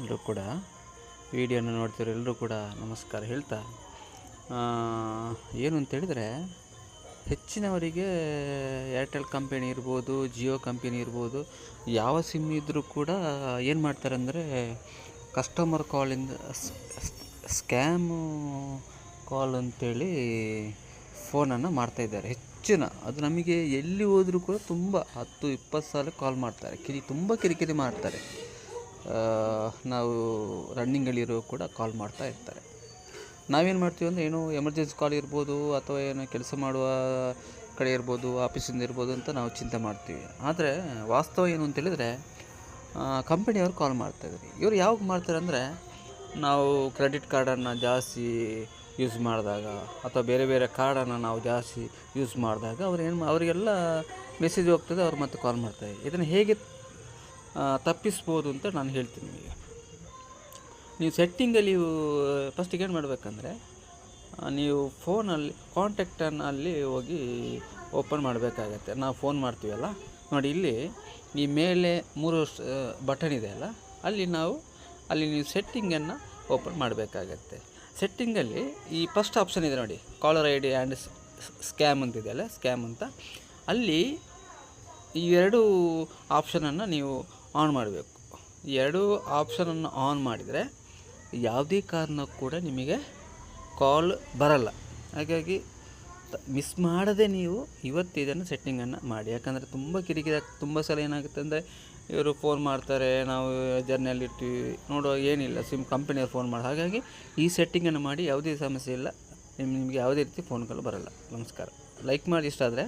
ಎಲ್ಲರೂ ಕೂಡ ವಿಡಿಯೋನ ನೋಡ್ತಿರೋ ಎಲ್ಲರೂ ಕೂಡ ನಮಸ್ಕಾರ ಹೇಳ್ತಾ, ಏನು ಅಂತೇಳಿದರೆ ಹೆಚ್ಚಿನವರಿಗೆ ಏರ್ಟೆಲ್ ಕಂಪೆನಿ ಇರ್ಬೋದು, ಜಿಯೋ ಕಂಪೆನಿ ಇರ್ಬೋದು, ಯಾವ ಸಿಮ್ ಇದ್ದರೂ ಕೂಡ ಏನು ಮಾಡ್ತಾರೆ ಅಂದರೆ ಕಸ್ಟಮರ್ ಕಾಲಿಂದ ಸ್ಕ್ಯಾಮು ಕಾಲ್ ಅಂತೇಳಿ ಫೋನನ್ನು ಮಾಡ್ತಾಯಿದ್ದಾರೆ. ಅದು ನಮಗೆ ಎಲ್ಲಿ ಹೋದರೂ ಕೂಡ ತುಂಬ 10-20 ಸಲ ಕಾಲ್ ಮಾಡ್ತಾರೆ, ತುಂಬ ಕಿರಿಕಿರಿ ಮಾಡ್ತಾರೆ. ನಾವು ರನ್ನಿಂಗಲ್ಲಿರೋ ಕೂಡ ಕಾಲ್ ಮಾಡ್ತಾ ಇರ್ತಾರೆ. ನಾವೇನು ಮಾಡ್ತೀವಿ ಅಂದರೆ ಏನೋ ಎಮರ್ಜೆನ್ಸಿ ಕಾಲ್ ಇರ್ಬೋದು, ಅಥವಾ ಏನೋ ಕೆಲಸ ಮಾಡುವ ಕಡೆ ಇರ್ಬೋದು, ಆಫೀಸಿಂದ ಇರ್ಬೋದು ಅಂತ ನಾವು ಚಿಂತೆ ಮಾಡ್ತೀವಿ. ಆದರೆ ವಾಸ್ತವ ಏನು ಅಂತೇಳಿದರೆ ಕಂಪನಿಯವರು ಕಾಲ್ ಮಾಡ್ತಾಯಿದ್ದಾರೆ. ಇವರು ಯಾವಾಗ ಮಾಡ್ತಾರೆ ಅಂದರೆ ನಾವು ಕ್ರೆಡಿಟ್ ಕಾರ್ಡನ್ನು ಜಾಸ್ತಿ ಯೂಸ್ ಮಾಡಿದಾಗ ಅಥವಾ ಬೇರೆ ಬೇರೆ ಕಾರ್ಡನ್ನು ನಾವು ಜಾಸ್ತಿ ಯೂಸ್ ಮಾಡಿದಾಗ ಅವರಿಗೆಲ್ಲ ಮೆಸೇಜ್ ಹೋಗ್ತದೆ, ಅವ್ರು ಮತ್ತೆ ಕಾಲ್ ಮಾಡ್ತಾರೆ. ಇದನ್ನು ಹೇಗೆ ತಪ್ಪಿಸ್ಬೋದು ಅಂತ ನಾನು ಹೇಳ್ತೀನಿ ನಿಮಗೆ. ನೀವು ಸೆಟ್ಟಿಂಗಲ್ಲಿ ಫಸ್ಟಿಗೆ ಏನು ಮಾಡಬೇಕಂದ್ರೆ, ನೀವು ಫೋನಲ್ಲಿ ಕಾಂಟ್ಯಾಕ್ಟನ್ನು ಅಲ್ಲಿ ಹೋಗಿ ಓಪನ್ ಮಾಡಬೇಕಾಗತ್ತೆ. ನಾವು ಫೋನ್ ಮಾಡ್ತೀವಲ್ಲ ನೋಡಿ, ಇಲ್ಲಿ ಈ ಮೇಲೆ 3 ಬಟನ್ ಇದೆ ಅಲ್ಲ, ಅಲ್ಲಿ ನೀವು ಸೆಟ್ಟಿಂಗನ್ನು ಓಪನ್ ಮಾಡಬೇಕಾಗತ್ತೆ. ಸೆಟ್ಟಿಂಗಲ್ಲಿ ಈ ಫಸ್ಟ್ ಆಪ್ಷನ್ ಇದೆ ನೋಡಿ, caller I D and scam ಅಂತಿದೆಯಲ್ಲ, ಸ್ಕ್ಯಾಮ್ ಅಂತ. ಅಲ್ಲಿ ಈ 2 ಆಪ್ಷನನ್ನು ನೀವು ಆನ್ ಮಾಡಬೇಕು. ಈ 2 ಆಪ್ಷನನ್ನು ಆನ್ ಮಾಡಿದರೆ ಯಾವುದೇ ಕಾರಣಕ್ಕೂ ಕೂಡ ನಿಮಗೆ ಕಾಲ್ ಬರಲ್ಲ. ಹಾಗಾಗಿ ಮಿಸ್ ಮಾಡದೆ ನೀವು ಇವತ್ತು ಇದನ್ನು ಸೆಟ್ಟಿಂಗನ್ನು ಮಾಡಿ. ಯಾಕಂದರೆ ತುಂಬ ಕಿರಿಕಿರಿ, ತುಂಬ ಸಲ ಏನಾಗುತ್ತೆ ಅಂದರೆ ಇವರು ಫೋನ್ ಮಾಡ್ತಾರೆ, ನಾವು ಜರ್ನಿಯಲ್ಲಿರ್ತೀವಿ, ನೋಡುವಾಗ ಏನಿಲ್ಲ, ಸಿಮ್ ಕಂಪನಿಯವ್ರು ಫೋನ್ ಮಾಡಿ. ಹಾಗಾಗಿ ಈ ಸೆಟ್ಟಿಂಗನ್ನು ಮಾಡಿ, ಯಾವುದೇ ಸಮಸ್ಯೆ ಇಲ್ಲ, ನಿಮಗೆ ಯಾವುದೇ ರೀತಿ ಫೋನ್ಗಳು ಬರಲ್ಲ. ನಮಸ್ಕಾರ. ಲೈಕ್ ಮಾಡಿ ಇಷ್ಟ ಆದರೆ.